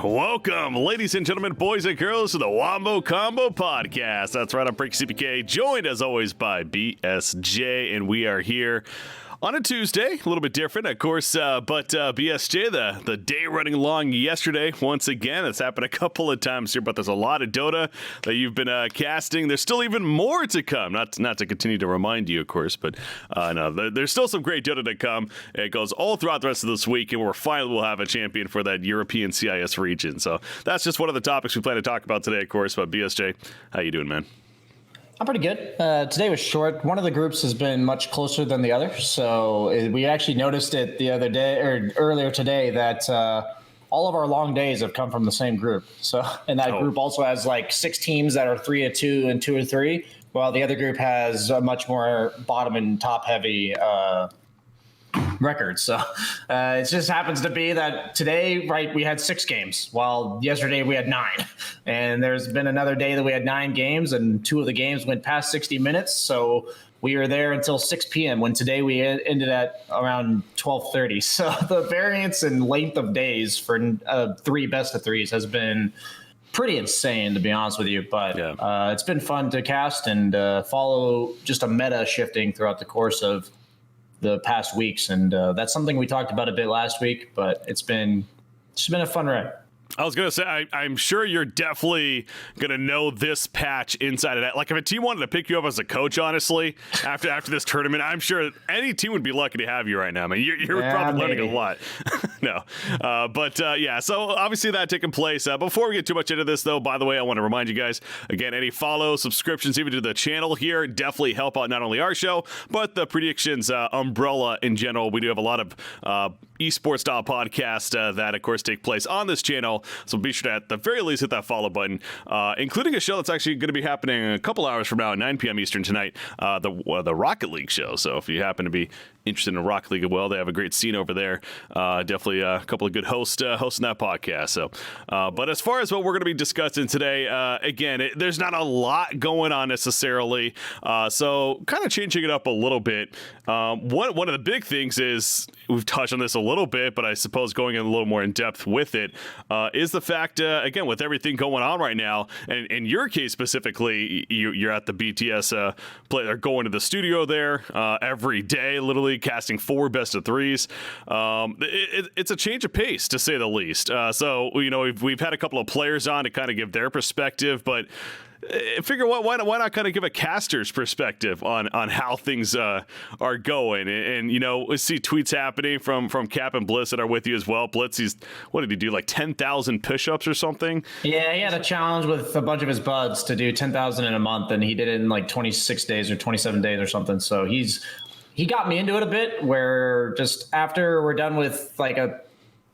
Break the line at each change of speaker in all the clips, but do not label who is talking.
Welcome, ladies and gentlemen, boys and girls, to the Wombo Combo Podcast. That's right, I'm BreakyCPK, joined as always by BSJ, and we are here on a Tuesday, a little bit different, of course, but BSJ, the day running long yesterday, once again. It's happened a couple of times here, but there's a lot of Dota that you've been casting. There's still even more to come, not to continue to remind you, of course, but no, there's still some great Dota to come. It goes all throughout the rest of this week, and we're finally will have a champion for that European CIS region. So that's just one of the topics we plan to talk about today, of course, but BSJ, how you doing, man?
I'm pretty good. Today was short. One of the groups has been much closer than the other. So we actually noticed it the other day or earlier today that all of our long days have come from the same group. So, and that group also has like 6 teams that are 3-2 and 2-3, while the other group has a much more bottom and top heavy record. So it just happens to be that today, right, we had 6 games, while yesterday we had 9. And there's been another day that we had 9 games, and 2 of the games went past 60 minutes. So we were there until 6 p.m. when today we ended at around 12:30. So the variance and length of days for 3 best of 3s has been pretty insane, to be honest with you. But it's been fun to cast and follow just a meta shifting throughout the course of the past weeks, and that's something we talked about a bit last week, but it's been a fun ride.
I was going to say, I'm sure you're definitely going to know this patch inside of that. Like, if a team wanted to pick you up as a coach, honestly, after this tournament, I'm sure any team would be lucky to have you right now. I mean, you're probably learning a lot. No. Yeah, so obviously that taking place. Before we get too much into this, though, by the way, I want to remind you guys, again, any follows, subscriptions, even to the channel here, definitely help out not only our show, but the Predictions umbrella in general. We do have a lot of esports-style podcasts that, of course, take place on this channel. So be sure to, at the very least, hit that follow button, including a show that's actually going to be happening a couple hours from now at 9 p.m. Eastern tonight, the Rocket League show. So if you happen to be interested in Rocket League, well, they have a great scene over there. Definitely a couple of good hosts hosting that podcast. So, but as far as what we're going to be discussing today, again, there's not a lot going on necessarily. So kind of changing it up a little bit. One of the big things is, we've touched on this a little bit, but I suppose going in a little more in depth with it, is the fact, again, with everything going on right now, and in your case specifically, you're at the BTS play, or going to the studio there every day, literally casting 4 best of 3s. It's a change of pace, to say the least. So, you know, we've had a couple of players on to kind of give their perspective, but figure why not kind of give a caster's perspective on how things are going, and you know, we see tweets happening from Cap and Bliss that are with you as well. Blitz, what did he do, like 10,000 push-ups or something?
Yeah, he had a challenge with a bunch of his buds to do 10,000 in a month, and he did it in like 26 days or 27 days or something. So he got me into it a bit, where just after we're done with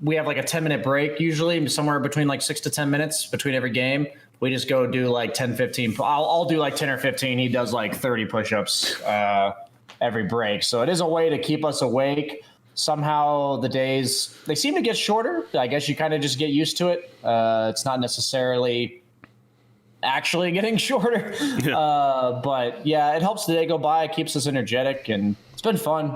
we have like a 10-minute break, usually somewhere between like 6 to 10 minutes between every game. We just go do like 10, 15. I'll do like 10 or 15. He does like 30 push-ups every break. So it is a way to keep us awake. Somehow the days, they seem to get shorter. I guess you kind of just get used to it. It's not necessarily actually getting shorter. But yeah, it helps the day go by. It keeps us energetic, and it's been fun.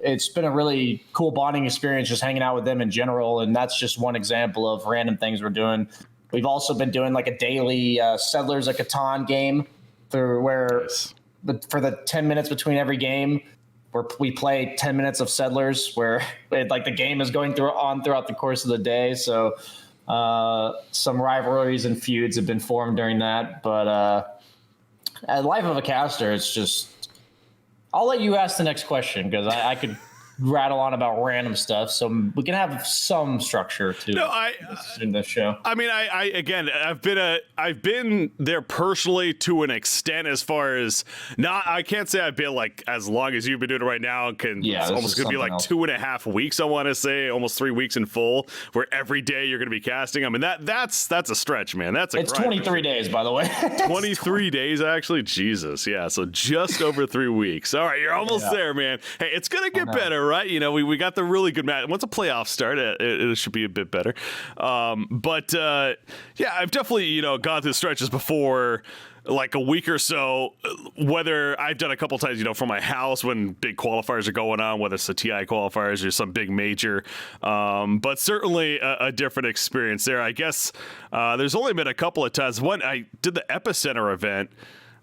It's been a really cool bonding experience just hanging out with them in general. And that's just one example of random things we're doing. We've also been doing like a daily Settlers of Catan game for the 10 minutes between every game, where we play 10 minutes of Settlers, where the game is going throughout the course of the day. So some rivalries and feuds have been formed during that. But life of a caster, it's just, I'll let you ask the next question, because I could rattle on about random stuff, so we can have some structure in this show. I mean,
I've been there personally to an extent, as far as I can't say I've been like as long as you've been doing it right now. It's almost gonna be like else. 2.5 weeks. I want to say almost 3 weeks in full, where every day you're gonna be casting. I mean, that's a stretch, man. It's
23 days, by the way.
23 days actually. Jesus, yeah. So just over 3 weeks. All right, you're almost there, man. Hey, it's gonna get better. Right, you know, we got the really good match. Once the playoffs start, it should be a bit better. Yeah, I've definitely, you know, gone through stretches before like a week or so, whether I've done a couple times, from my house when big qualifiers are going on, whether it's the TI qualifiers or some big major, but certainly a different experience there. I guess there's only been a couple of times. One, I did the Epicenter event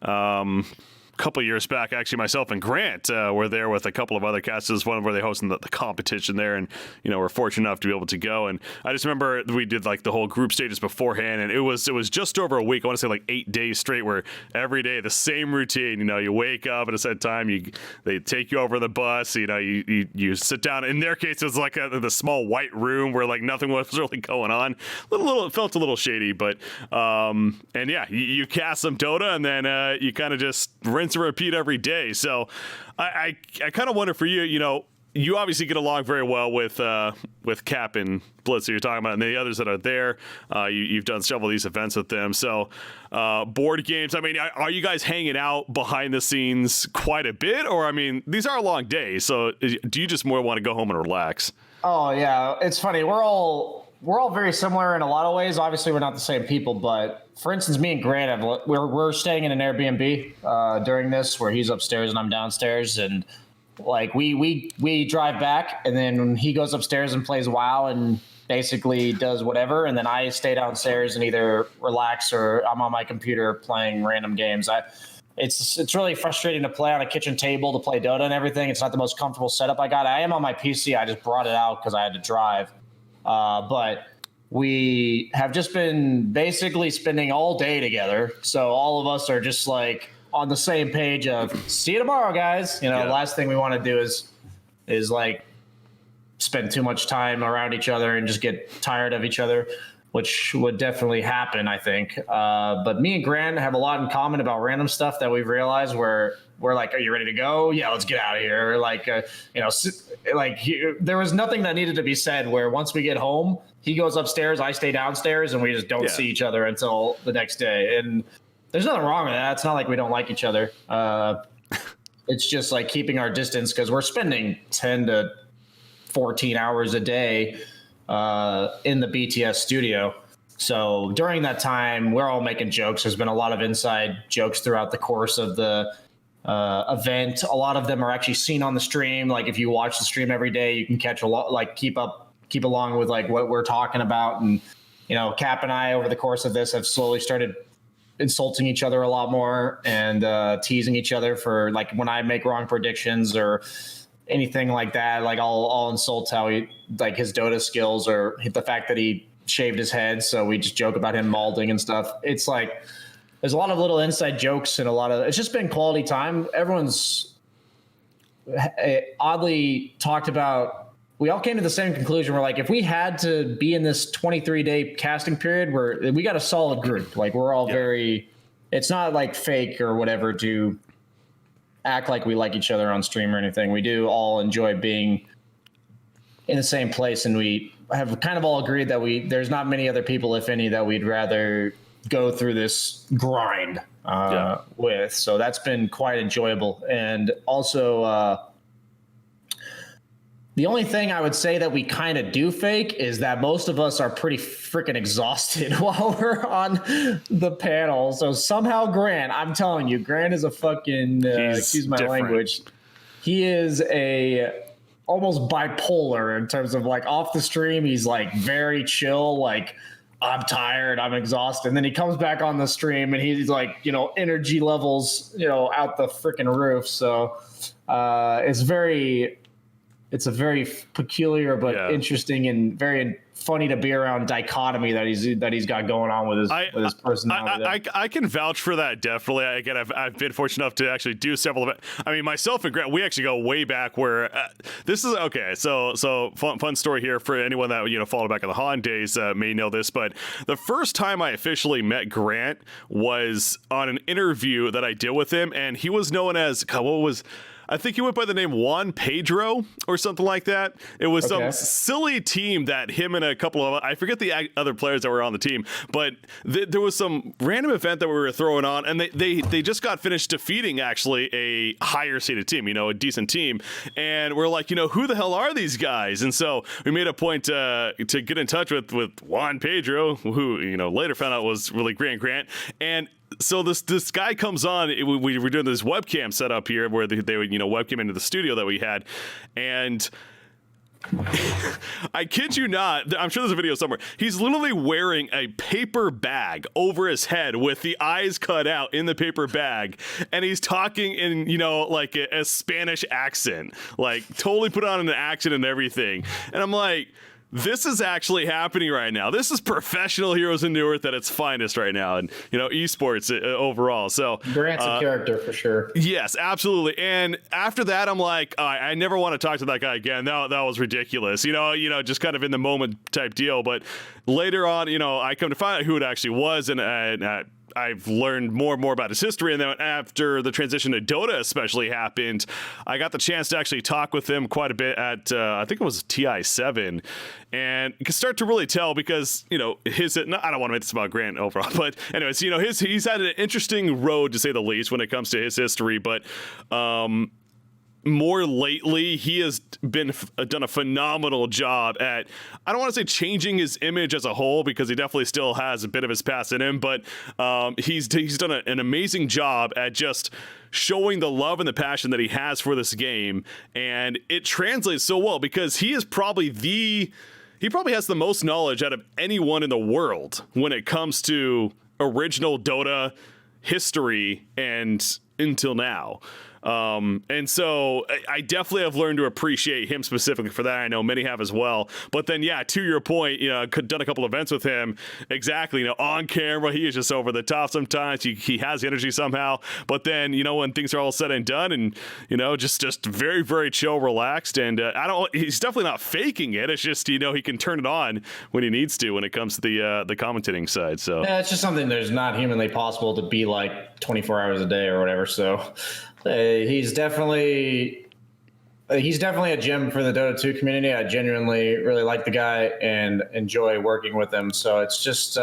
a couple of years back. Actually, myself and Grant were there with a couple of other casters, one where they hosted the competition there, and we're fortunate enough to be able to go. And I just remember we did like the whole group stages beforehand, and it was just over a week. I want to say like 8 days straight, where every day the same routine. You wake up at a set time, they take you over the bus. You sit down. In their case, it was like the small white room where like nothing was really going on. It felt a little shady, but and yeah, you cast some Dota, and then you kind of just rinse and repeat every day. So I kind of wonder for you, you obviously get along very well with Cap and Blitz that you're talking about, and the others that are there. You've done several of these events with them. So board games, I mean, are you guys hanging out behind the scenes quite a bit? Or, I mean, these are long days. So do you just more want to go home and relax?
Oh, yeah. It's funny. We're all very similar in a lot of ways. Obviously, we're not the same people, but for instance, me and Grant, we're staying in an Airbnb during this, where he's upstairs and I'm downstairs, and like we drive back, and then he goes upstairs and plays WoW and basically does whatever, and then I stay downstairs and either relax or I'm on my computer playing random games. It's really frustrating to play on a kitchen table to play Dota and everything. It's not the most comfortable setup I got. I am on my PC. I just brought it out because I had to drive. But we have just been basically spending all day together. So all of us are just like on the same page of see you tomorrow, guys. Last thing we want to do is like spend too much time around each other and just get tired of each other, which would definitely happen, I think. But me and Grant have a lot in common about random stuff that we've realized where we're like, are you ready to go? Yeah, let's get out of here. There was nothing that needed to be said, where once we get home, he goes upstairs, I stay downstairs, and we just don't see each other until the next day. And there's nothing wrong with that. It's not like we don't like each other. It's just like keeping our distance, because we're spending 10 to 14 hours a day in the BTS studio. So during that time, we're all making jokes. There's been a lot of inside jokes throughout the course of the event. A lot of them are actually seen on the stream. Like if you watch the stream every day, you can catch a lot, like keep along with like what we're talking about. And, Cap and I over the course of this have slowly started insulting each other a lot more and teasing each other for like when I make wrong predictions or anything like that. Like I'll insult how he, like his Dota skills or the fact that he shaved his head. So we just joke about him balding and stuff. It's like, there's a lot of little inside jokes and it's just been quality time. Everyone's oddly talked about, we all came to the same conclusion. We're like, if we had to be in this 23-day casting period, we got a solid group. Like we're all very, it's not like fake or whatever to act like we like each other on stream or anything. We do all enjoy being in the same place, and we have kind of all agreed that there's not many other people, if any, that we'd rather go through this grind with. So that's been quite enjoyable. And also the only thing I would say that we kind of do fake is that most of us are pretty freaking exhausted while we're on the panel. So somehow Grant, I'm telling you, Grant is a fucking excuse my language, he is almost bipolar in terms of like off the stream he's like very chill, like I'm tired, I'm exhausted. And then he comes back on the stream and he's like, energy levels, out the freaking roof. So it's a very peculiar but interesting and very funny to be around dichotomy that he's got going on with his personality.
I can vouch for that, definitely. Again, I've been fortunate enough to actually do several of it. I mean, myself and Grant, we actually go way back where this is okay. So fun story here for anyone that followed back in the Han days may know this, but the first time I officially met Grant was on an interview that I did with him, and he was known as I think he went by the name Juan Pedro or something like that. It was some silly team that him and a couple of, I forget the other players that were on the team, but there was some random event that we were throwing on, and they just got finished defeating actually a higher seeded team, a decent team. And we're like, who the hell are these guys? And so we made a point to get in touch with Juan Pedro, who, later found out was really Grant. And So this guy comes on. We were doing this webcam setup here where they would webcam into the studio that we had, and I kid you not, I'm sure there's a video somewhere. He's literally wearing a paper bag over his head with the eyes cut out in the paper bag, and he's talking in like a Spanish accent, like totally put on an accent and everything. And I'm like, this is actually happening right now. This is professional Heroes in New Earth at its finest right now, and esports overall. So
Grant's a character for sure.
Yes, absolutely. And after that, I'm like, I never want to talk to that guy again. That was ridiculous. Just kind of in the moment type deal. But later on, I come to find out who it actually was, and I've learned more and more about his history. And then after the transition to Dota especially happened, I got the chance to actually talk with him quite a bit at, I think it was TI7. And you can start to really tell because, I don't want to make this about Grant overall, but anyways, he's had an interesting road to say the least when it comes to his history. But, more lately, he has done a phenomenal job at, I don't want to say changing his image as a whole, because he definitely still has a bit of his past in him, but he's done an amazing job at just showing the love and the passion that he has for this game, and it translates so well because he probably has the most knowledge out of anyone in the world when it comes to original Dota history and until now. And so I definitely have learned to appreciate him specifically for that. I know many have as well. But then, yeah, to your point, done a couple events with him. Exactly. On camera, he is just over the top sometimes. He has energy somehow. But then, when things are all said and done and, just very, very chill, relaxed. And he's definitely not faking it. It's just, he can turn it on when he needs to when it comes to the commentating side. So
yeah, it's just something that's not humanly possible to be like 24 hours a day or whatever. So he's definitely a gem for the Dota 2 community. I genuinely really like the guy and enjoy working with him. So it's just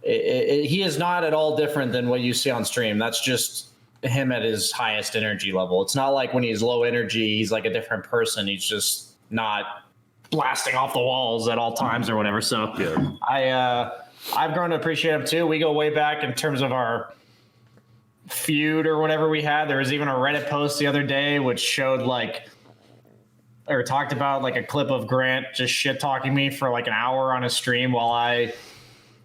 he is not at all different than what you see on stream. That's just him at his highest energy level. It's not like when he's low energy, he's like a different person. He's just not blasting off the walls at all times or whatever. So yeah. I've grown to appreciate him too. We go way back in terms of our feud or whatever we had. There was even a Reddit post the other day which showed or talked about like a clip of Grant just shit talking me for like an hour on a stream while I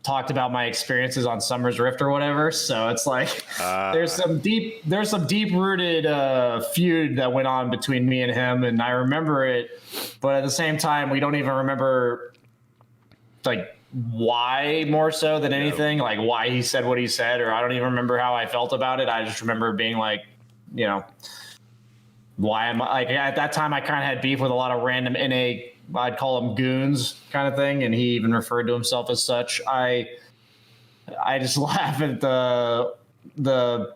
talked about my experiences on Summer's Rift or whatever. So it's like there's some deep rooted feud that went on between me and him, and I remember it, but at the same time we don't even remember like why more so than anything, like why he said what he said, or I don't even remember how I felt about it. I just remember being like, why am I like at that time I kind of had beef with a lot of random I'd call them goons kind of thing, and he even referred to himself as such. I just laugh at the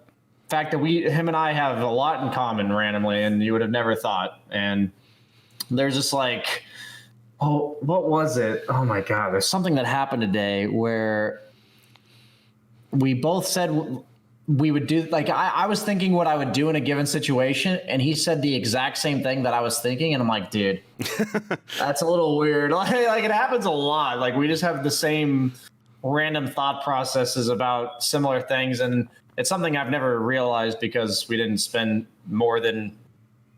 fact that him and I have a lot in common randomly, and you would have never thought. And there's just like, oh, what was it? Oh my God. There's something that happened today where we both said we would do, like, I was thinking what I would do in a given situation, and he said the exact same thing that I was thinking. And I'm like, dude, that's a little weird. Like it happens a lot. Like we just have the same random thought processes about similar things. And it's something I've never realized because we didn't spend more than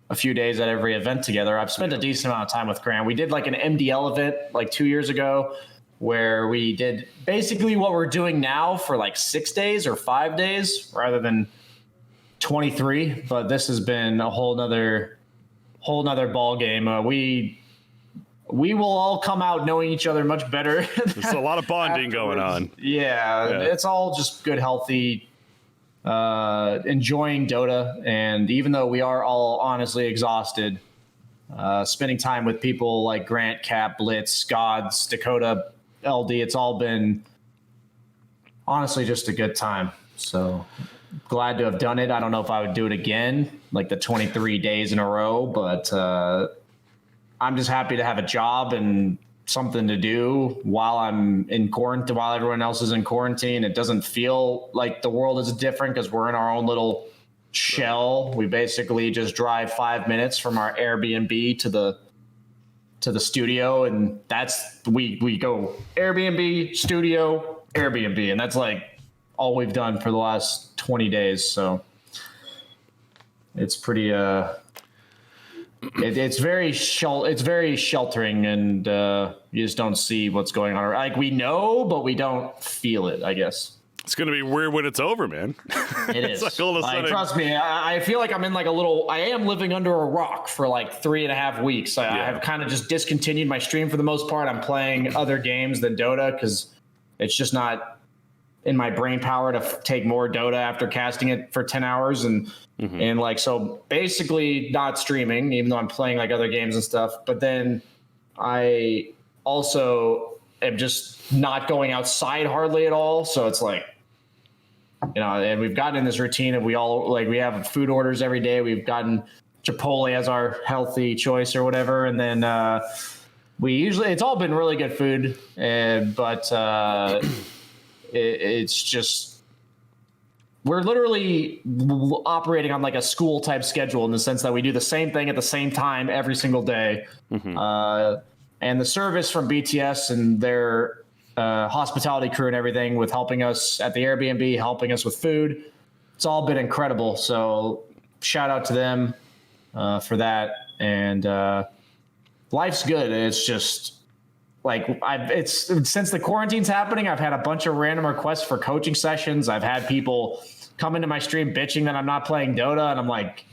a few days at every event together. I've spent a decent amount of time with Grant. We did like an MDL event like 2 years ago where we did basically what we're doing now for like 6 days or 5 days rather than 23. But this has been a whole nother ball game. We will all come out knowing each other much better.
There's a lot of bonding going on.
Yeah, it's all just good, healthy, enjoying Dota. And even though we are all honestly exhausted, spending time with people like Grant, Cap, Blitz, Gods, Dakota, LD, it's all been honestly just a good time. So glad to have done it. I don't know if I would do it again, like the 23 days in a row, but I'm just happy to have a job and something to do while I'm in quarantine, while everyone else is in quarantine. It doesn't feel like the world is different because we're in our own little shell. We basically just drive 5 minutes from our Airbnb to the studio, and that's we go Airbnb, studio, Airbnb, and that's like all we've done for the last 20 days. So it's pretty it's very sheltering, and you just don't see what's going on. Like, we know, but we don't feel it, I guess.
It's going to be weird when it's over, man.
It is.
Like all of a sudden,
trust me, I feel like I'm in like I am living under a rock for like 3.5 weeks. I have kind of just discontinued my stream for the most part. I'm playing other games than Dota because it's just not in my brain power to take more Dota after casting it for 10 hours. And like, so basically not streaming, even though I'm playing like other games and stuff. But then I also am just not going outside hardly at all. So it's like, and we've gotten in this routine of we have food orders every day. We've gotten Chipotle as our healthy choice or whatever. And then it's all been really good food, but it's just, we're literally operating on like a school type schedule in the sense that we do the same thing at the same time every single day. And the service from BTS and their hospitality crew and everything with helping us at the Airbnb, helping us with food, it's all been incredible. So shout out to them for that. And life's good. It's just like since the quarantine's happening, I've had a bunch of random requests for coaching sessions. I've had people come into my stream bitching that I'm not playing Dota, and I'm like,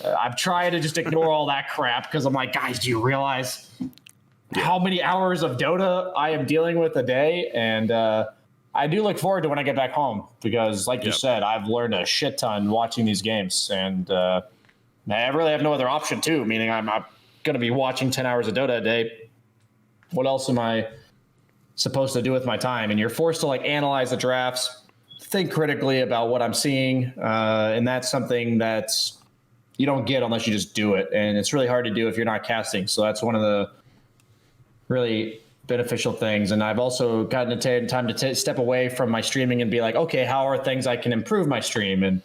I've tried to just ignore all that crap because I'm like, guys, do you realize how many hours of Dota I am dealing with a day? And I do look forward to when I get back home because, like you said, I've learned a shit ton watching these games, and I really have no other option too. Meaning, I'm not going to be watching 10 hours of Dota a day. What else am I supposed to do with my time? And you're forced to like analyze the drafts, think critically about what I'm seeing, and that's something that's you don't get unless you just do it, and it's really hard to do if you're not casting. So that's one of the really beneficial things. And I've also gotten time to step away from my streaming and be like, okay, how are things I can improve my stream? And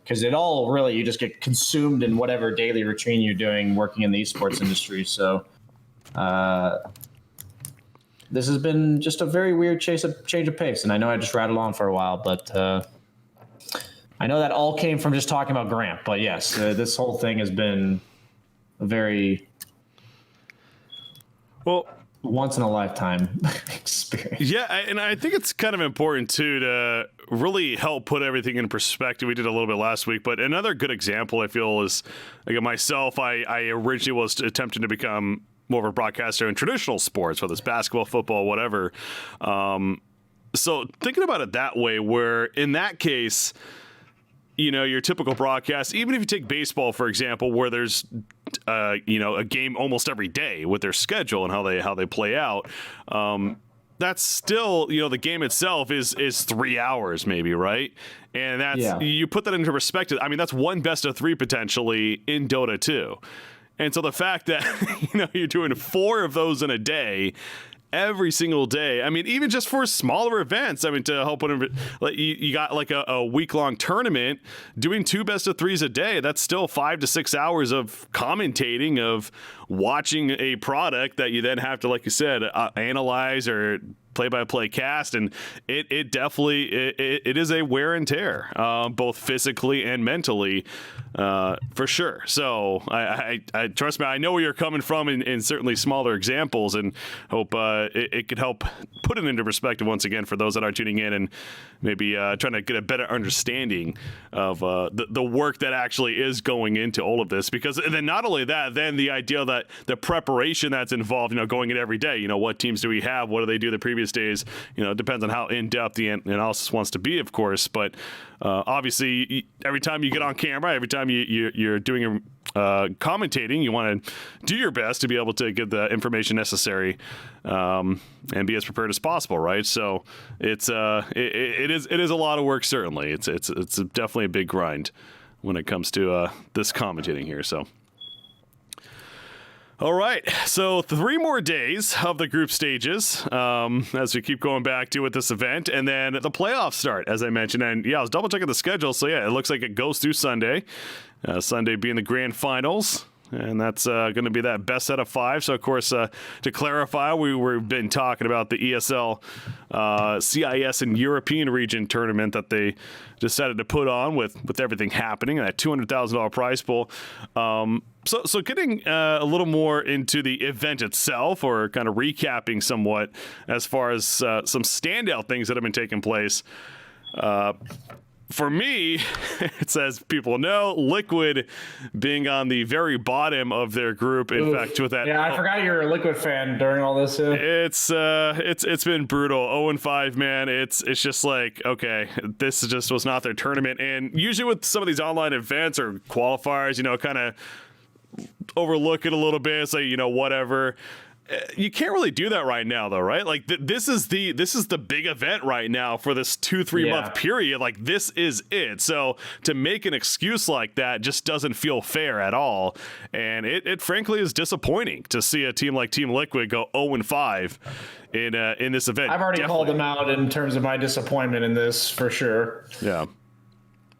because it all really, you just get consumed in whatever daily routine you're doing working in the esports industry. So this has been just a very weird change of pace. And I know I just rattled on for a while, but I know that all came from just talking about Grant. But yes, this whole thing has been a very once in a lifetime experience.
Yeah, and I think it's kind of important too to really help put everything in perspective. We did a little bit last week, but another good example I feel is like myself. I originally was attempting to become more of a broadcaster in traditional sports, whether it's basketball, football, whatever. So thinking about it that way, where in that case, your typical broadcast, even if you take baseball, for example, where there's, a game almost every day with their schedule and how they play out, that's still, the game itself is 3 hours maybe, right? And that's, you put that into perspective. I mean, that's one best of 3 potentially in Dota 2. And so the fact that, you're doing 4 of those in a day, every single day. I mean, even just for smaller events, I mean, to help put like you got like a week-long tournament, doing 2 best of 3s a day, that's still 5 to 6 hours of commentating, of watching a product that you then have to, like you said, analyze or play-by-play cast, and it definitely it is a wear and tear, both physically and mentally, for sure. So I trust me, I know where you're coming from in certainly smaller examples, and hope it could help put it into perspective once again for those that are tuning in and maybe trying to get a better understanding of the work that actually is going into all of this. Because then not only that, then the idea that the preparation that's involved, going in every day, what teams do we have, what do they do the previous days, it depends on how in-depth the analysis wants to be, of course, but obviously every time you get on camera, every time you're doing commentating, you want to do your best to be able to get the information necessary and be as prepared as possible, right? So it's it is a lot of work. Certainly, it's definitely a big grind when it comes to this commentating here. So. All right, so 3 more days of the group stages as we keep going back to with this event, and then the playoffs start, as I mentioned. And I was double checking the schedule, so it looks like it goes through Sunday. Sunday being the grand finals, And that's going to be that best out of 5. So, of course, to clarify, we've been talking about the ESL CIS and European region tournament that they decided to put on with everything happening, and that $200,000 prize pool. So getting a little more into the event itself, or kind of recapping somewhat as far as some standout things that have been taking place. For me, it says people know Liquid being on the very bottom of their group. In fact, with that,
yeah, I forgot you're a Liquid fan during all this.
It's been brutal. 0-5, man. It's just like, okay, this just was not their tournament. And usually with some of these online events or qualifiers, kind of overlook it a little bit. Say, whatever. You can't really do that right now, though, right? Like this is the big event right now for this 2-3 month period. Like, this is it. So to make an excuse like that just doesn't feel fair at all, and it frankly is disappointing to see a team like Team Liquid go 0-5 in this event.
I've already called them out in terms of my disappointment in this, for sure.
Yeah.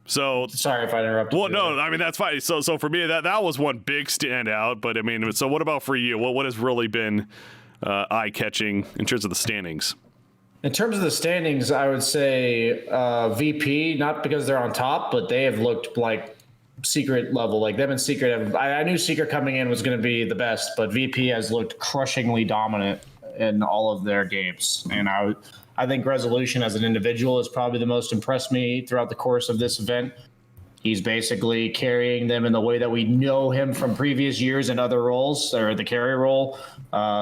So
sorry if I interrupted.
Well, no, I mean, that's fine. So for me, that was one big standout. But I mean, so what about for you? What has really been eye catching in terms of the standings?
In terms of the standings, I would say VP, not because they're on top, but they have looked like secret level. Like, they've been secret. I knew secret coming in was going to be the best, but VP has looked crushingly dominant in all of their games. And I think Resolution as an individual has probably the most impressed me throughout the course of this event. He's basically carrying them in the way that we know him from previous years in other roles, or the carry role.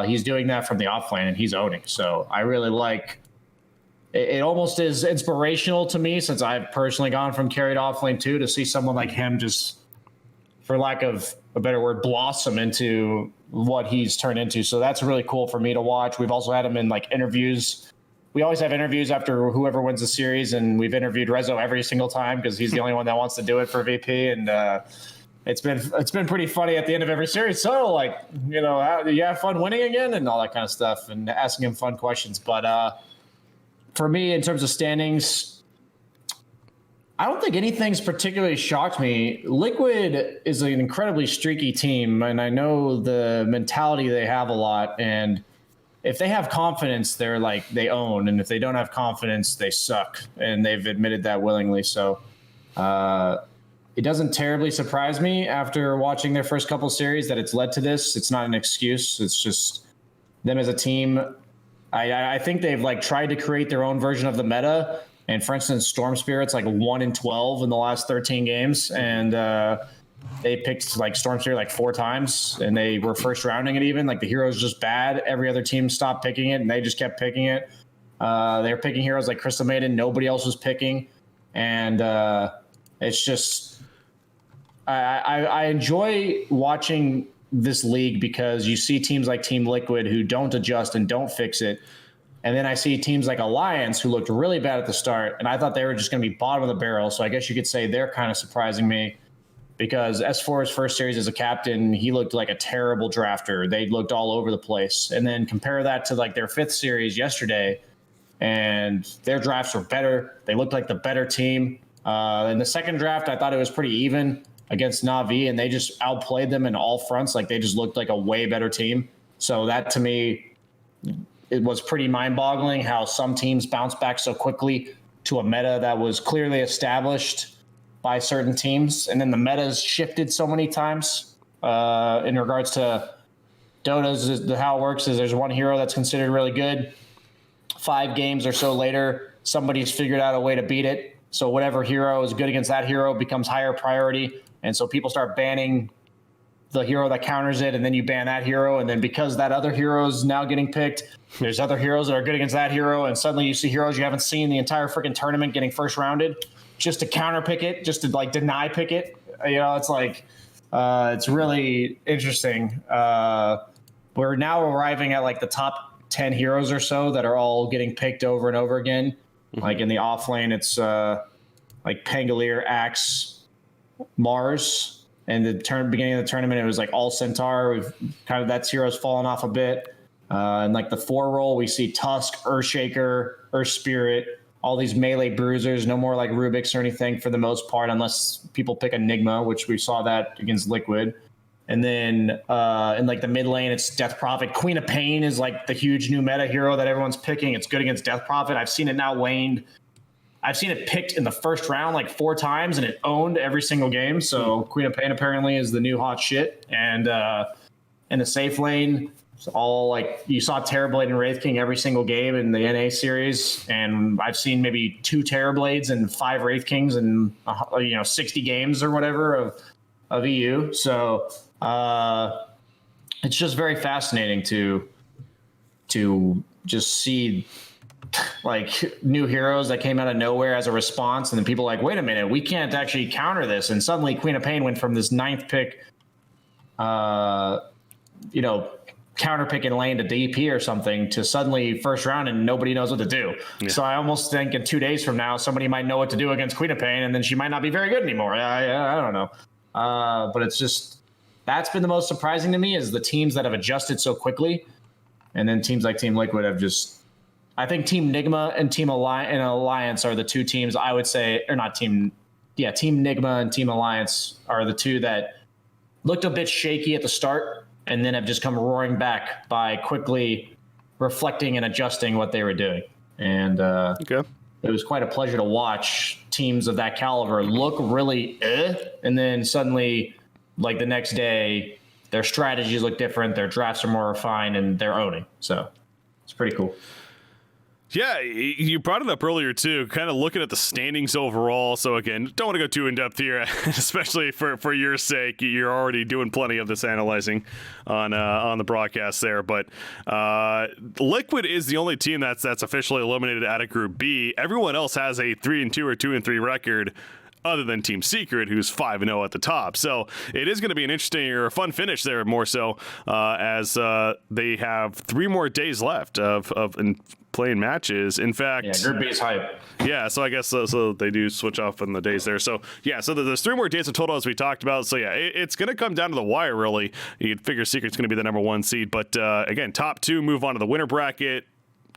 He's doing that from the offlane, and he's owning. So I really like it. It almost is inspirational to me, since I've personally gone from carry to offlane too, to see someone like him just, for lack of a better word, blossom into what he's turned into. So that's really cool for me to watch. We've also had him in like interviews. We always have interviews after whoever wins the series, and we've interviewed Rezo every single time because he's the only one that wants to do it for VP. And it's been pretty funny at the end of every series. So, like, you have fun winning again and all that kind of stuff, and asking him fun questions. But for me, in terms of standings, I don't think anything's particularly shocked me. Liquid is an incredibly streaky team, and I know the mentality they have a lot. And if they have confidence, they're like, they own. And if they don't have confidence, they suck. And they've admitted that willingly. So it doesn't terribly surprise me after watching their first couple series that it's led to this. It's not an excuse. It's just them as a team. I think they've like tried to create their own version of the meta. And for instance, Storm Spirit's like 1-12 in the last 13 games. And they picked like Storm Spirit like 4 times, and they were first rounding it even. Like, the hero's just bad. Every other team stopped picking it, and they just kept picking it. They were picking heroes like Crystal Maiden. Nobody else was picking. And it's just, I enjoy watching this league because you see teams like Team Liquid who don't adjust and don't fix it. And then I see teams like Alliance who looked really bad at the start, and I thought they were just going to be bottom of the barrel. So I guess you could say they're kind of surprising me, because S4's first series as a captain, he looked like a terrible drafter. They looked all over the place. And then compare that to like their 5th series yesterday, and their drafts were better. They looked like the better team. In the second draft, I thought it was pretty even against Na'Vi, and they just outplayed them in all fronts. Like, they just looked like a way better team. So that, to me, it was pretty mind-boggling how some teams bounce back so quickly to a meta that was clearly established by certain teams. And then the meta's shifted so many times in regards to Dota's. How it works is there's one hero that's considered really good. 5 games or so later, somebody's figured out a way to beat it. So whatever hero is good against that hero becomes higher priority. And so people start banning the hero that counters it, and then you ban that hero. And then because that other hero is now getting picked, there's other heroes that are good against that hero. And suddenly you see heroes you haven't seen the entire freaking tournament getting first rounded, just to counter pick it, just to like deny pick it. It's like, it's really interesting. We're now arriving at like the top 10 heroes or so that are all getting picked over and over again. Mm-hmm. Like in the off lane, it's like Pangolier, Axe, Mars. And the beginning of the tournament, it was like all Centaur. We've kind of, that hero's fallen off a bit. And like the 4 role, we see Tusk, Earthshaker, Earth Spirit, all these melee bruisers, no more like Rubik's or anything for the most part, unless people pick Enigma, which we saw that against Liquid. And then in like the mid lane, it's Death Prophet. Queen of Pain is like the huge new meta hero that everyone's picking. It's good against Death Prophet. I've seen it now laned. I've seen it picked in the first round like 4 times, and it owned every single game. So Queen of Pain apparently is the new hot shit. And in the safe lane, it's all like you saw Terrorblade and Wraith King every single game in the NA series, and I've seen maybe 2 Terrorblades and 5 Wraith Kings in 60 games or whatever of EU. So it's just very fascinating to just see like new heroes that came out of nowhere as a response, and then people like, wait a minute, we can't actually counter this, and suddenly Queen of Pain went from this 9th pick counter pick in lane to DP or something to suddenly first round and nobody knows what to do. Yeah. So I almost think in 2 days from now somebody might know what to do against Queen of Pain, and then she might not be very good anymore. I don't know, but it's just that's been the most surprising to me is the teams that have adjusted so quickly, and then teams like Team Liquid have just. I think Team Nigma and Team Alliance are the 2 teams I would say, or not Team Nigma and Team Alliance are the 2 that looked a bit shaky at the start and then have just come roaring back by quickly reflecting and adjusting what they were doing. And it was quite a pleasure to watch teams of that caliber look really and then suddenly, like the next day, their strategies look different, their drafts are more refined, and they're owning. So it's pretty cool.
Yeah, you brought it up earlier, too, kind of looking at the standings overall. So, again, don't want to go too in-depth here, especially for your sake. You're already doing plenty of this analyzing on the broadcast there. But Liquid is the only team that's officially eliminated out of Group B. Everyone else has a 3-2 or 2-3 record, other than Team Secret, who's 5-0 at the top. So it is going to be an interesting or a fun finish there, more so, as they have 3 more days left of playing matches. In fact,
Group B is hype.
Yeah, so I guess so they do switch off on the days there. So yeah, so there's 3 more days of total as we talked about. So yeah, it's going to come down to the wire really. You'd figure Secret's going to be the number 1 seed, but again, top 2 move on to the winner bracket.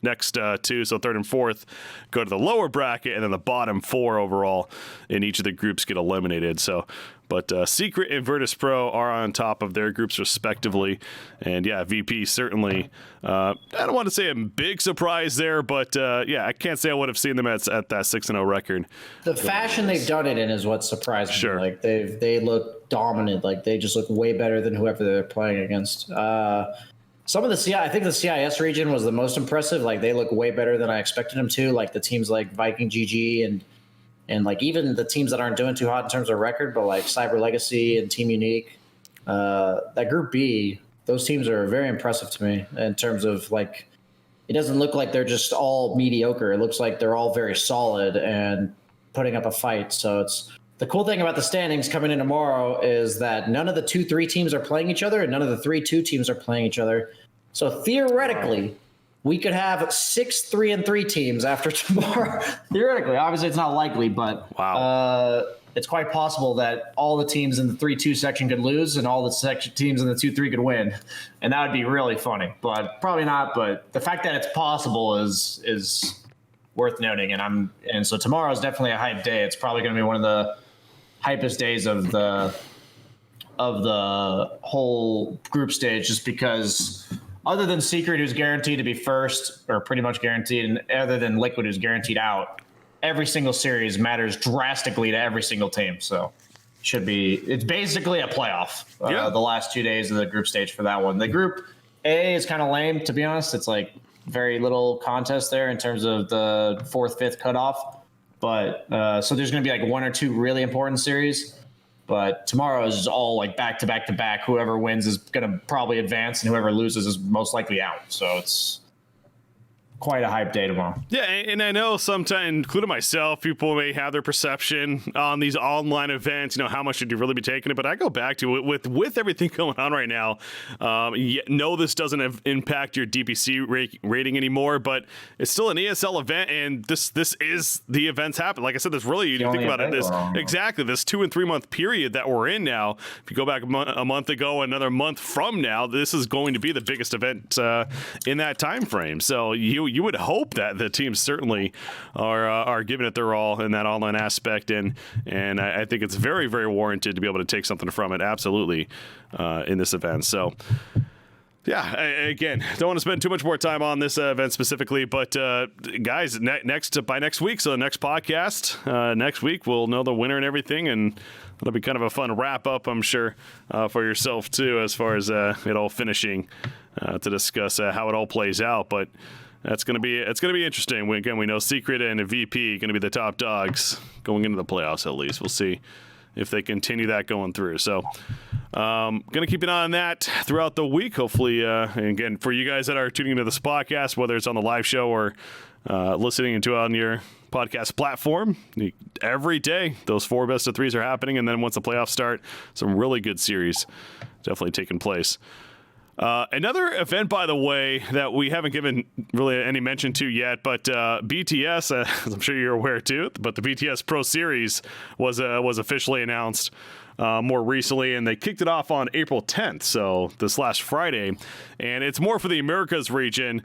Next 2, so 3rd and 4th, go to the lower bracket, and then the bottom 4 overall in each of the groups get eliminated. So, but Secret and Virtus Pro are on top of their groups respectively, and yeah, VP certainly. I don't want to say a big surprise there, but yeah, I can't say I would have seen them at that 6-0 record.
The fashion they've done it in is what surprised me.
Sure.
Like they look dominant. Like they just look way better than whoever they're playing against. Some of the I think the CIS region was the most impressive. Like they look way better than I expected them to. Like the teams like Viking GG and like even the teams that aren't doing too hot in terms of record, but like Cyber Legacy and Team Unique. That Group B, those teams are very impressive to me in terms of like it doesn't look like they're just all mediocre. It looks like they're all very solid and putting up a fight. So it's the cool thing about the standings coming in tomorrow is that none of the 2-3 teams are playing each other and none of the 3-2 teams are playing each other. So theoretically, we could have 6 3-3 teams after tomorrow. Theoretically, obviously it's not likely, but it's quite possible that all the teams in the 3-2 section could lose and all the teams in the 2-3 could win. And that would be really funny, but probably not. But the fact that it's possible is worth noting. And so tomorrow is definitely a hype day. It's probably going to be one of the hypest days of the whole group stage, just because other than Secret, who's guaranteed to be first or pretty much guaranteed, and other than Liquid, who's guaranteed out, every single series matters drastically to every single team. So it's basically a playoff. The last 2 days of the group stage for that one. The Group A is kind of lame, to be honest. It's like very little contest there in terms of the 4th, 5th cutoff. But so there's going to be like 1 or 2 really important series. But tomorrow is all like back to back to back. Whoever wins is going to probably advance, and whoever loses is most likely out. So it's quite a hype day tomorrow.
Yeah, and I know sometimes, including myself, people may have their perception on these online events, how much should you really be taking it? But I go back to it with everything going on right now. No, this doesn't impact your DPC rating anymore, but it's still an ESL event, and this is the events happen. Like I said, there's really, you think about it, this 2 and 3 month period that we're in now. If you go back a month ago, another month from now, this is going to be the biggest event in that time frame. So you you would hope that the teams certainly are giving it their all in that online aspect, and I think it's very, very warranted to be able to take something from it, absolutely, in this event. So. Yeah, again, don't want to spend too much more time on this event specifically, but guys, by next week, so the next podcast, next week, we'll know the winner and everything, and it'll be kind of a fun wrap-up, I'm sure, for yourself, too, as far as it all finishing to discuss how it all plays out, but it's going to be interesting. Again, we know Secret and VP going to be the top dogs going into the playoffs, at least. We'll see if they continue that going through. So going to keep an eye on that throughout the week. Hopefully, and again, for you guys that are tuning into this podcast, whether it's on the live show or listening to it on your podcast platform, every day, those 4 best of 3s are happening. And then once the playoffs start, some really good series definitely taking place. Another event, by the way, that we haven't given really any mention to yet, but BTS, as I'm sure you're aware too, but the BTS Pro Series was officially announced more recently, and they kicked it off on April 10th, so this last Friday, and it's more for the Americas region,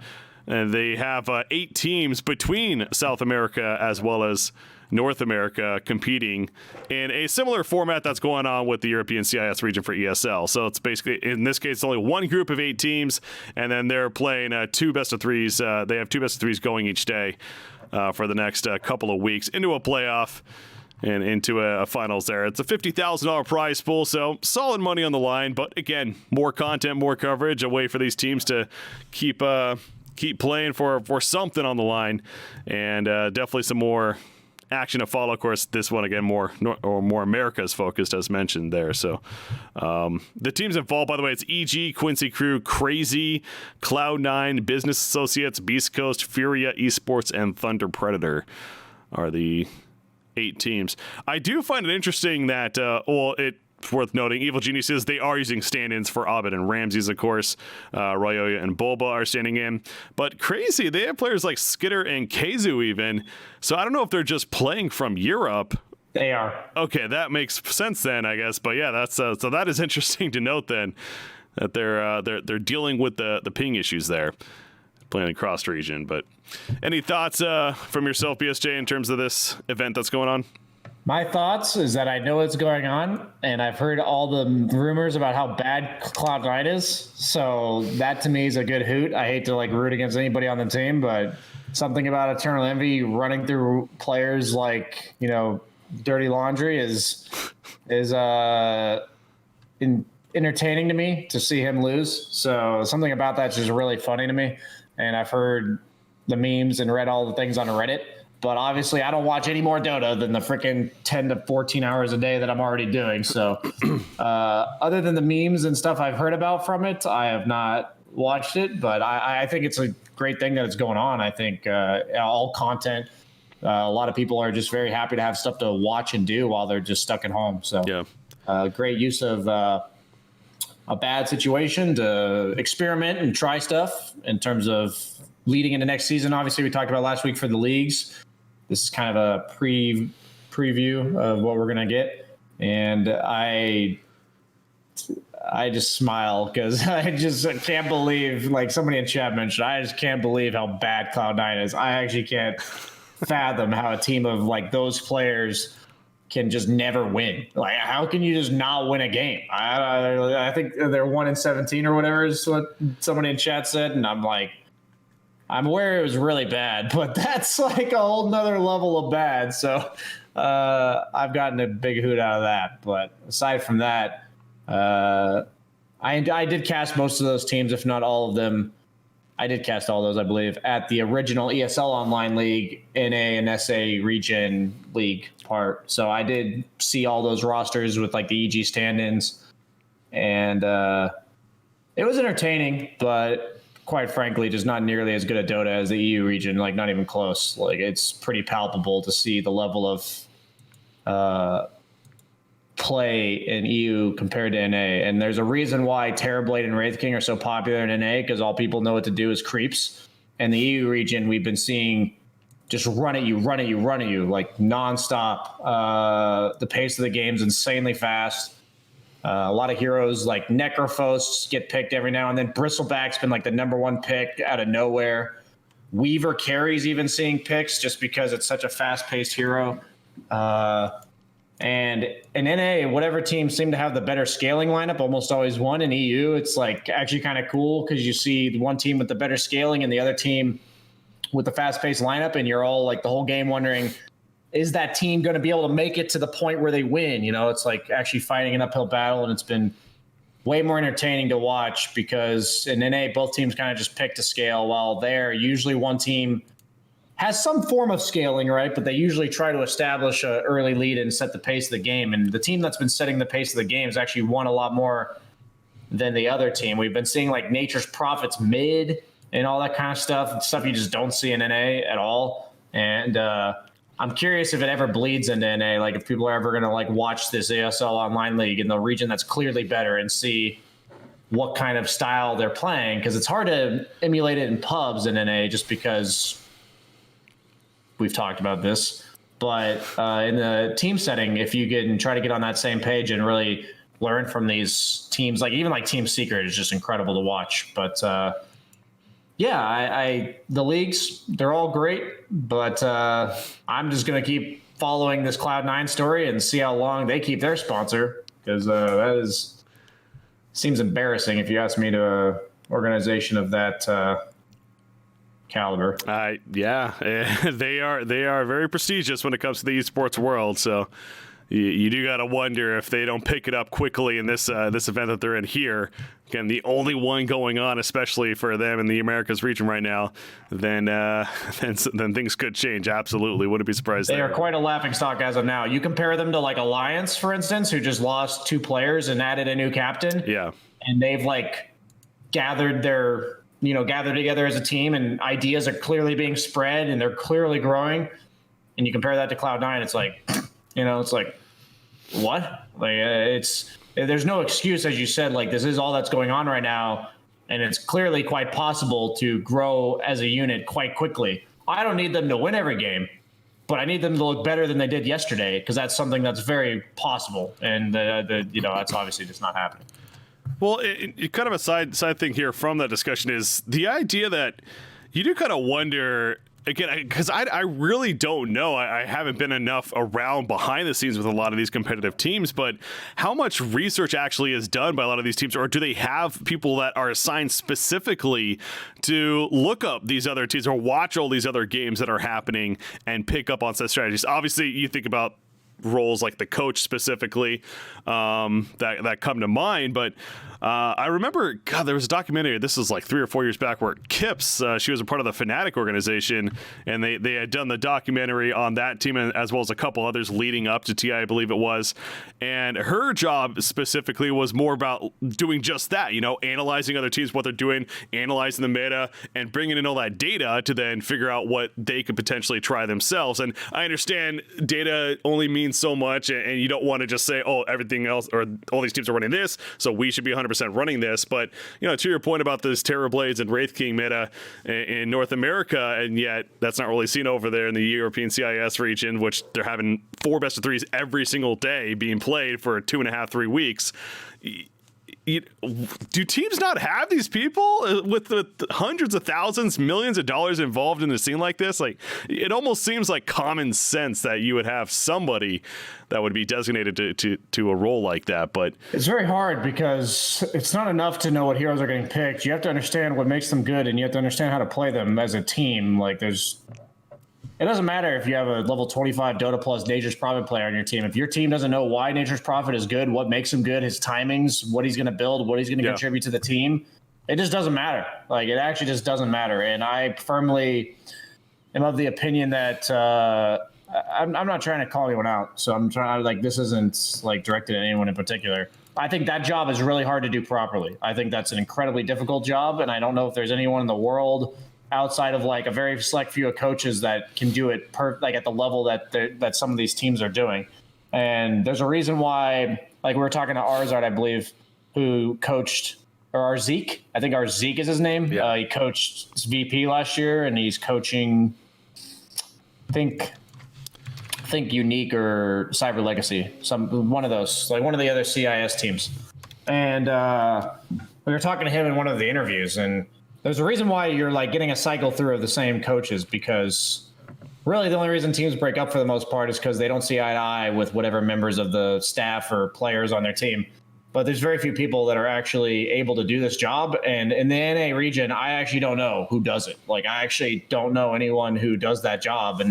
and they have 8 teams between South America as well as North America competing in a similar format that's going on with the European CIS region for ESL. So it's basically, in this case, only one group of 8 teams, and then they're playing 2 best of 3s. They have 2 best of 3s going each day for the next couple of weeks into a playoff and into a finals there. It's a $50,000 prize pool, so solid money on the line. But again, more content, more coverage, a way for these teams to keep playing for something on the line, and definitely some more action to follow. Of course, this one again more America's focused, as mentioned there. So the teams involved, by the way, it's EG, Quincy Crew, Crazy, Cloud9, Business Associates, Beast Coast, Furia Esports, and Thunder Predator are the 8 teams. I do find it interesting that it's worth noting, Evil Geniuses, they are using stand-ins for Abed and Ramses, of course. Royoya and Boba are standing in. But Crazy, they have players like Skitter and Kazu even. So I don't know if they're just playing from Europe.
They are.
Okay, that makes sense then, I guess. But yeah, that's so that is interesting to note then, that they're dealing with the ping issues there, playing across region. But any thoughts from yourself, BSJ, in terms of this event that's going on?
My thoughts is that I know what's going on, and I've heard all the rumors about how bad Cloud9 is. So that to me is a good hoot. I hate to root against anybody on the team, but something about Eternal Envy running through players like, dirty laundry is entertaining to me to see him lose. So something about that's just really funny to me. And I've heard the memes and read all the things on Reddit. But obviously, I don't watch any more Dota than the freaking 10 to 14 hours a day that I'm already doing. So other than the memes and stuff I've heard about from it, I have not watched it. But I think it's a great thing that it's going on. I think all content, a lot of people are just very happy to have stuff to watch and do while they're just stuck at home. So yeah, great use of a bad situation to experiment and try stuff in terms of leading into next season. Obviously, we talked about last week for the leagues. This is kind of a preview of what we're going to get. And I just smile because I can't believe, like somebody in chat mentioned, I just can't believe how bad Cloud9 is. I actually can't fathom how a team of those players can just never win. Like, how can you just not win a game? I think they're 1-17 or whatever is what somebody in chat said. And I'm like, I'm aware it was really bad, but that's like a whole nother level of bad. So I've gotten a big hoot out of that. But aside from that, I did cast most of those teams, if not all of them. I did cast all those, I believe, at the original ESL Online League, NA and SA Region League part. So I did see all those rosters with the EG stand-ins. And it was entertaining, but quite frankly, just not nearly as good a Dota as the EU region, not even close. It's pretty palpable to see the level of play in EU compared to NA. And there's a reason why Terrorblade and Wraith King are so popular in NA, because all people know what to do is creeps. And the EU region, we've been seeing just run at you, nonstop. The pace of the game's insanely fast. A lot of heroes like Necrophos get picked every now and then. Bristleback's been the number 1 pick out of nowhere. Weaver carries even seeing picks just because it's such a fast-paced hero. And in NA, whatever teams seem to have the better scaling lineup almost always won. In EU, it's like actually kind of cool because you see the one team with the better scaling and the other team with the fast-paced lineup, and you're all like the whole game wondering, is that team going to be able to make it to the point where they win? You know, it's like actually fighting an uphill battle, and it's been way more entertaining to watch because in NA, both teams kind of just pick to scale, while there, usually one team has some form of scaling, right? But they usually try to establish an early lead and set the pace of the game. And the team that's been setting the pace of the game has actually won a lot more than the other team. We've been seeing like Nature's Prophets mid and all that kind of stuff you just don't see in NA at all. And I'm curious if it ever bleeds into NA, like if people are ever going to like watch this ESL Online League in the region that's clearly better and see what kind of style they're playing. Because it's hard to emulate it in pubs in NA just because we've talked about this, but in the team setting, if you can try to get on that same page and really learn from these teams, like even like Team Secret is just incredible to watch. But the leagues, they're all great, but I'm just going to keep following this Cloud9 story and see how long they keep their sponsor, because seems embarrassing if you ask me to an organization of that caliber.
Yeah, they are very prestigious when it comes to the esports world. So you do got to wonder if they don't pick it up quickly in this event that they're in here. Again, the only one going on, especially for them in the Americas region right now, then things could change. Absolutely, wouldn't be surprised.
They are quite a laughingstock as of now. You compare them to like Alliance, for instance, who just lost 2 players and added a new captain.
Yeah,
and they've like gathered together as a team, and ideas are clearly being spread and they're clearly growing. And you compare that to Cloud9, it's like, it's like, what? Like there's no excuse, as you said, like this is all that's going on right now. And it's clearly quite possible to grow as a unit quite quickly. I don't need them to win every game, but I need them to look better than they did yesterday, because that's something that's very possible. And that's obviously just not happening.
Well, it kind of a side thing here from that discussion is the idea that you do kind of wonder, again, because I really don't know. I haven't been enough around behind the scenes with a lot of these competitive teams, but how much research actually is done by a lot of these teams, or do they have people that are assigned specifically to look up these other teams or watch all these other games that are happening and pick up on such strategies? Obviously, you think about roles like the coach specifically that come to mind, but I remember, God, there was a documentary, this was like 3 or 4 years back, where Kips, she was a part of the Fnatic organization, and they had done the documentary on that team as well as a couple others leading up to TI, I believe it was, and her job specifically was more about doing just that, analyzing other teams, what they're doing, analyzing the meta, and bringing in all that data to then figure out what they could potentially try themselves. And I understand data only means so much, and you don't want to just say, oh, everything else or all these teams are running this, so we should be 100% running this. But to your point about this Terror Blades and Wraith King meta in North America, and yet that's not really seen over there in the European CIS region, which they're having 4 best of 3s every single day being played for 2.5-3 weeks. Do teams not have these people with the hundreds of thousands, millions of dollars involved in a scene like this? Like, it almost seems like common sense that you would have somebody that would be designated to a role like that. But
it's very hard because it's not enough to know what heroes are getting picked. You have to understand what makes them good, and you have to understand how to play them as a team. Like, it doesn't matter if you have a level 25 Dota plus Nature's Prophet player on your team. If your team doesn't know why Nature's Prophet is good, what makes him good, his timings, what he's going to build, what he's going to contribute to the team, it just doesn't matter. Like, it actually just doesn't matter. And I firmly am of the opinion that I'm not trying to call anyone out. So I'm trying, like, this isn't like directed at anyone in particular. I think that job is really hard to do properly. I think that's an incredibly difficult job. And I don't know if there's anyone in the world outside of like a very select few of coaches that can do it like at the level that some of these teams are doing. And there's a reason why, like we were talking to Arzard, I believe, who coached, or Arzik, I think Arzik is his name. Yeah. He coached VP last year, and he's coaching, think Unique or Cyber Legacy, one of those, like one of the other CIS teams. And we were talking to him in one of the interviews, and There's a reason why you're like getting a cycle through of the same coaches, because really the only reason teams break up for the most part is because they don't see eye to eye with whatever members of the staff or players on their team. But there's very few people that are actually able to do this job. And in the NA region, I actually don't know who does it. Like, I actually don't know anyone who does that job.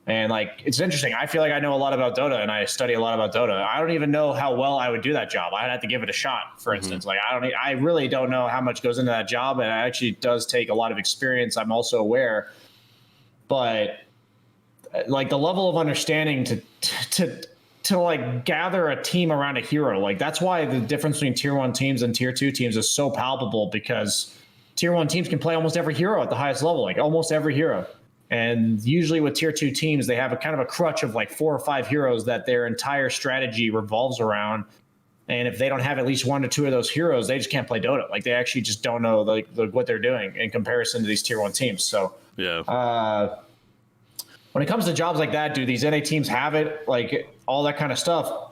And like, it's interesting. I feel like I know a lot about Dota, and I study a lot about Dota. I don't even know how well I would do that job. I'd have to give it a shot, for instance. Like, I really don't know how much goes into that job, and it actually does take a lot of experience. I'm also aware, but like the level of understanding to like gather a team around a hero, like that's why the difference between tier 1 teams and tier 2 teams is so palpable, because tier 1 teams can play almost every hero at the highest level, like almost every hero. And usually with tier 2 teams, they have a kind of a crutch of like 4 or 5 heroes that their entire strategy revolves around. And if they don't have at least 1 or 2 of those heroes, they just can't play Dota. Like, they actually just don't know like what they're doing in comparison to these tier 1 teams. So
yeah.
When it comes to jobs like that, dude, these NA teams have it, like all that kind of stuff.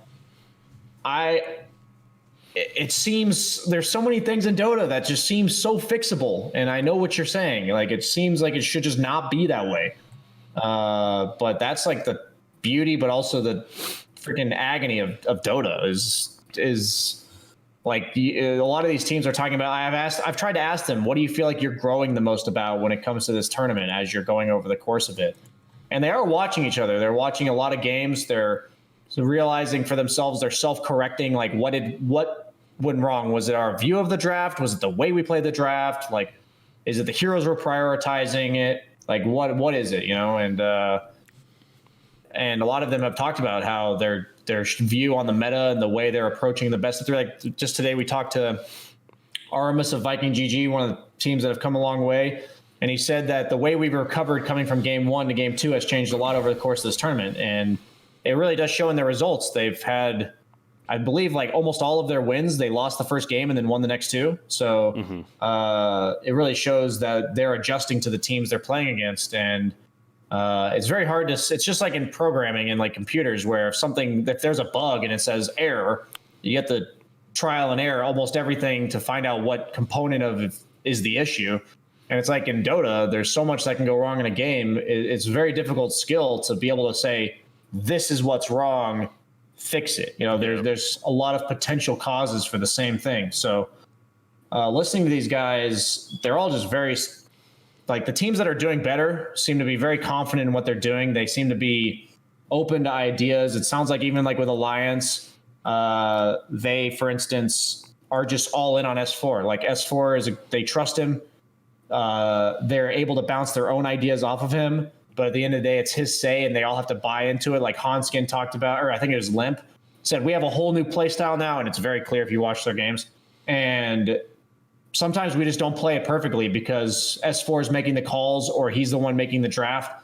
It seems there's so many things in Dota that just seems so fixable. And I know what you're saying. Like, it seems like it should just not be that way. But that's like the beauty, but also the freaking agony of Dota is like a lot of these teams are talking about. I've tried to ask them, what do you feel like you're growing the most about when it comes to this tournament as you're going over the course of it? And they are watching each other. They're watching a lot of games. They're realizing for themselves, they're self-correcting. Like, what went wrong? Was it our view of the draft? Was it the way we played the draft? Like, is it the heroes were prioritizing it? Like, what is it? You know, and a lot of them have talked about how their view on the meta and the way they're approaching the best of 3. Like, just today we talked to Aramis of Viking GG, one of the teams that have come a long way. And he said that the way we've recovered coming from game 1 to game 2 has changed a lot over the course of this tournament. And it really does show in their results. They've had, I believe, like almost all of their wins, they lost the first game and then won the next 2. So it really shows that they're adjusting to the teams they're playing against. And it's very hard to, it's just like in programming and like computers, where if there's a bug and it says error, you get the trial and error, almost everything, to find out what component of it is the issue. And it's like in Dota, there's so much that can go wrong in a game. It's a very difficult skill to be able to say, this is what's wrong, fix it. You know, there's a lot of potential causes for the same thing. So listening to these guys, they're all just very, like, the teams that are doing better seem to be very confident in what they're doing. They seem to be open to ideas. It sounds like even like with Alliance, they, for instance, are just all in on S4. Like, S4 they trust him. They're able to bounce their own ideas off of him, but at the end of the day, it's his say, and they all have to buy into it. Like Hanskin talked about, or I think it was Limp, said, we have a whole new play style now, and it's very clear if you watch their games. And sometimes we just don't play it perfectly because S4 is making the calls, or he's the one making the draft,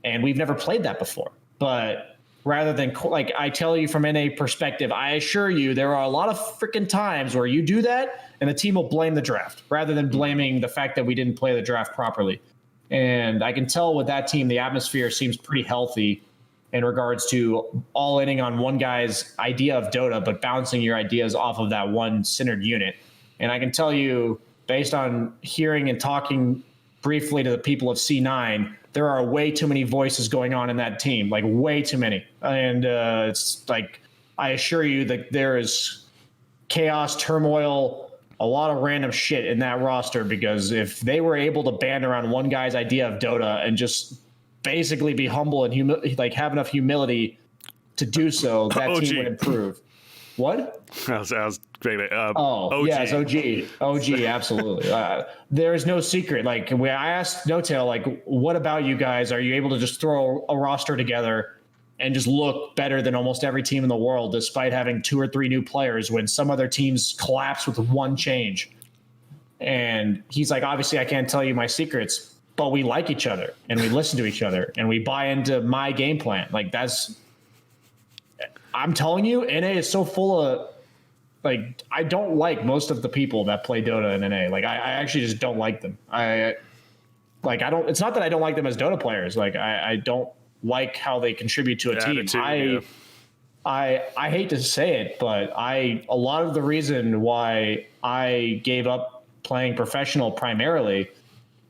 and we've never played that before. But rather than, like, I tell you from NA perspective, I assure you there are a lot of freaking times where you do that and the team will blame the draft rather than blaming the fact that we didn't play the draft properly. And I can tell with that team, the atmosphere seems pretty healthy in regards to all inning on one guy's idea of Dota, but bouncing your ideas off of that one centered unit. And I can tell you, based on hearing and talking briefly to the people of C9, there are way too many voices going on in that team, like way too many. And it's like, I assure you that there is chaos, turmoil, a lot of random shit in that roster, because if they were able to band around one guy's idea of Dota and just basically be humble and like have enough humility to do so, that team would improve. What?
I was great.
OG. Yes, OG, absolutely. There's no secret. Like, when I asked No-Tail, like, what about you guys? Are you able to just throw a roster together and just look better than almost every team in the world, despite having 2 or 3 new players when some other teams collapse with one change? And he's like, obviously, I can't tell you my secrets, but we like each other and we listen to each other and we buy into my game plan. Like, I'm telling you, NA is so full of, like, I don't like most of the people that play Dota in NA. Like, I actually just don't like them. It's not that I don't like them as Dota players. Like, I don't like how they contribute to a team. I hate to say it, but a lot of the reason why I gave up playing professional primarily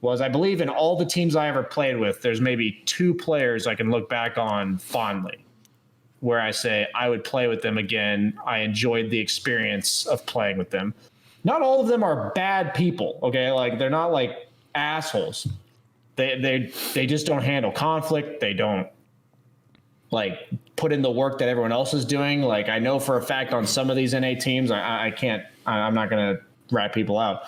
was I believe in all the teams I ever played with, there's maybe 2 players I can look back on fondly where I say I would play with them again. I enjoyed the experience of playing with them. Not all of them are bad people, okay? Like they're not like assholes. They just don't handle conflict. They don't like put in the work that everyone else is doing. Like I know for a fact on some of these NA teams, I'm not going to rat people out,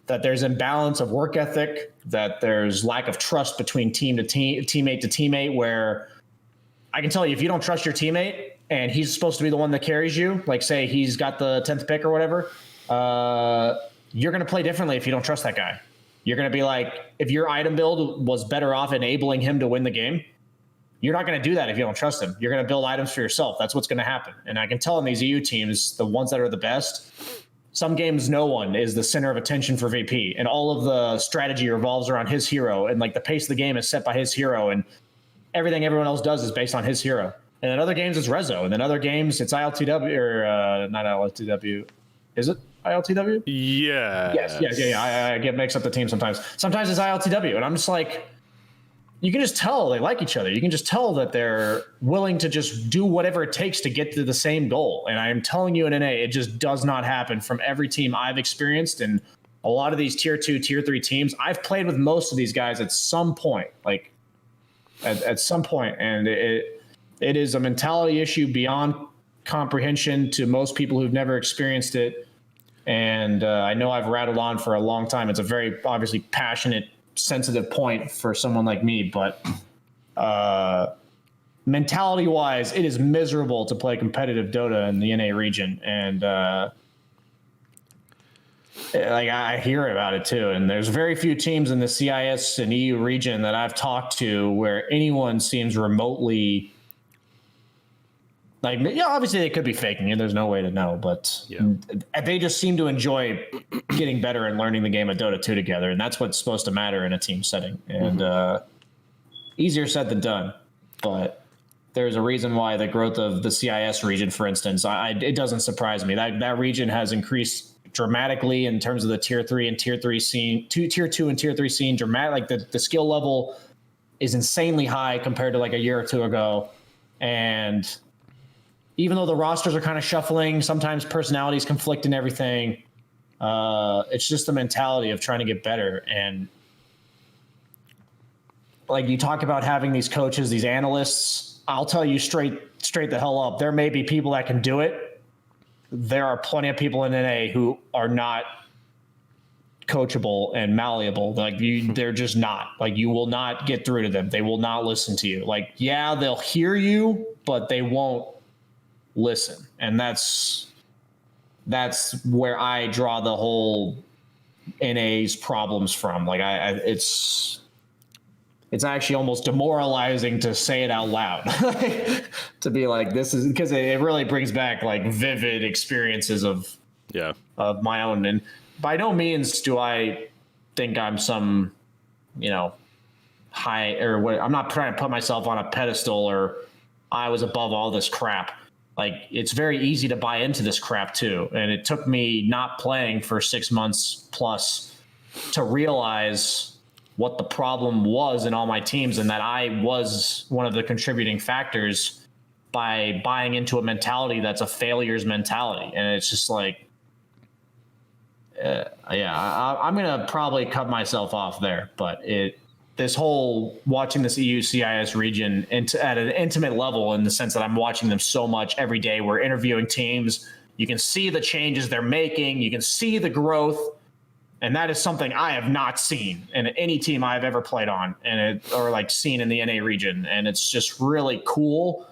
that there's imbalance of work ethic, that there's lack of trust between team to team, teammate to teammate, where I can tell you if you don't trust your teammate and he's supposed to be the one that carries you, like say he's got the 10th pick or whatever, you're going to play differently if you don't trust that guy. You're going to be like, if your item build was better off enabling him to win the game, you're not going to do that if you don't trust him. You're going to build items for yourself. That's what's going to happen. And I can tell in these EU teams, the ones that are the best, some games no one is the center of attention for VP, and all of the strategy revolves around his hero, and like the pace of the game is set by his hero, and everything everyone else does is based on his hero. And in other games it's Rezo, and in other games it's ILTW or not ILTW. Is it ILTW?
Yeah.
Yes. I get mixed up the team sometimes. Sometimes it's ILTW, and I'm just like, you can just tell they like each other. You can just tell that they're willing to just do whatever it takes to get to the same goal. And I'm telling you in NA, it just does not happen from every team I've experienced. And a lot of these tier 2, tier 3 teams, I've played with most of these guys at some point, like at some point. And it is a mentality issue beyond comprehension to most people who've never experienced it. And I know I've rattled on for a long time. It's a very obviously passionate, sensitive point for someone like me, but mentality wise, it is miserable to play competitive Dota in the NA region. And like I hear about it too. And there's very few teams in the CIS and EU region that I've talked to where anyone seems remotely like, yeah, obviously they could be faking it. There's no way to know, but they just seem to enjoy getting better and learning the game of Dota 2 together. And that's what's supposed to matter in a team setting. And easier said than done, but there's a reason why the growth of the CIS region, for instance, it doesn't surprise me. That region has increased dramatically in terms of the tier 3 and tier 3 scene, tier 2 and tier 3 scene. Like the skill level is insanely high compared to like a year or two ago. And even though the rosters are kind of shuffling, sometimes personalities conflict and everything. It's just the mentality of trying to get better. And like you talk about having these coaches, these analysts, I'll tell you straight the hell up. There may be people that can do it. There are plenty of people in NA who are not coachable and malleable. Like they're just not. Like you will not get through to them. They will not listen to you. Like, yeah, they'll hear you, but they won't listen. And that's where I draw the whole NA's problems from. Like it's actually almost demoralizing to say it out loud. To be like, this is because it really brings back like vivid experiences of my own. And by no means do I think I'm some, high or what. I'm not trying to put myself on a pedestal or I was above all this crap. Like, it's very easy to buy into this crap too. And it took me not playing for 6 months plus to realize what the problem was in all my teams and that I was one of the contributing factors by buying into a mentality that's a failure's mentality. And it's just like, I'm going to probably cut myself off there. But this whole watching this EU CIS region at an intimate level, in the sense that I'm watching them so much every day. We're interviewing teams. You can see the changes they're making. You can see the growth. And that is something I have not seen in any team I've ever played on or like seen in the NA region. And it's just really cool,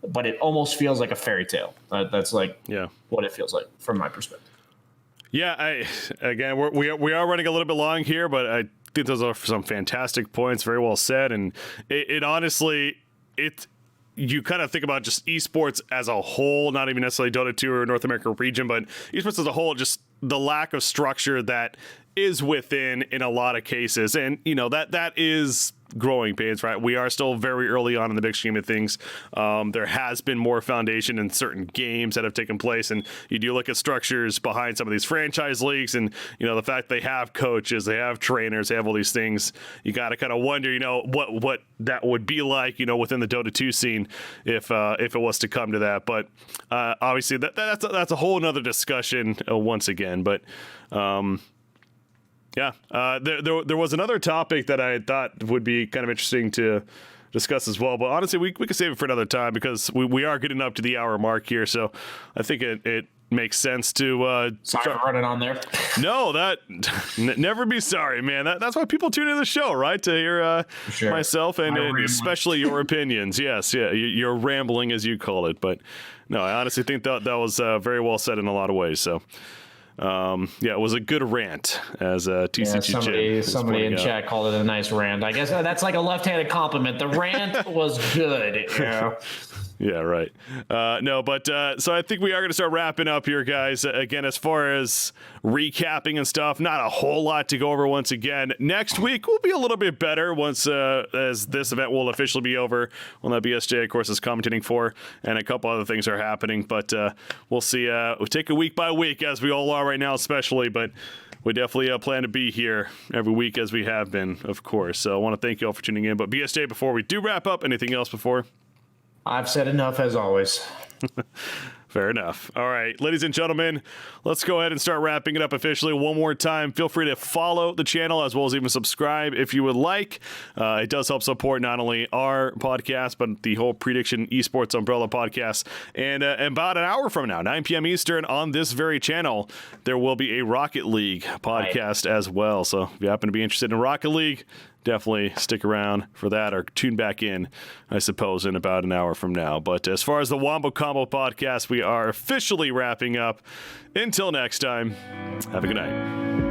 but it almost feels like a fairy tale. That's like what it feels like from my perspective.
Yeah, we are running a little bit long here, but I think those are some fantastic points. Very well said. And it honestly, you kind of think about just esports as a whole, not even necessarily Dota 2 or North America region, but esports as a whole, just the lack of structure that is within in a lot of cases. And, that is growing pains, right? We are still very early on in the big scheme of things. There has been more foundation in certain games that have taken place, and you do look at structures behind some of these franchise leagues, and the fact they have coaches, they have trainers, they have all these things. You got to kind of wonder, what that would be like, within the Dota 2 scene if it was to come to that. But obviously, that's a whole nother discussion once again. But yeah, there was another topic that I thought would be kind of interesting to discuss as well. But honestly, we could save it for another time because we are getting up to the hour mark here. So I think it makes sense to
Sorry for running on there.
No, never be sorry, man. That's why people tune into the show, right? To hear myself and especially your opinions. Yes, yeah, you're rambling as you call it. But no, I honestly think that was very well said in a lot of ways. So yeah, it was a good rant, as TCG
somebody in chat called it a nice rant. I guess that's like a left-handed compliment. The rant was good.
Yeah, right. No, but so I think we are going to start wrapping up here, guys. Again, as far as recapping and stuff, not a whole lot to go over once again. Next week will be a little bit better once as this event will officially be over. One that BSJ, of course, is commentating for, and a couple other things are happening. But we'll see. We'll take it week by week, as we all are right now, especially. But we definitely plan to be here every week as we have been, of course. So I want to thank you all for tuning in. But BSJ, before we do wrap up, anything else before?
I've said enough as always.
Fair enough. All right, ladies and gentlemen, let's go ahead and start wrapping it up officially. One more time, feel free to follow the channel as well as even subscribe if you would like. It does help support not only our podcast, but the whole Prediction Esports Umbrella podcast. And about an hour from now, 9 p.m. Eastern, on this very channel, there will be a Rocket League podcast as well. So if you happen to be interested in Rocket League, definitely stick around for that, or tune back in, I suppose, in about an hour from now. But as far as the Wombo Combo podcast, we are officially wrapping up. Until next time, have a good night.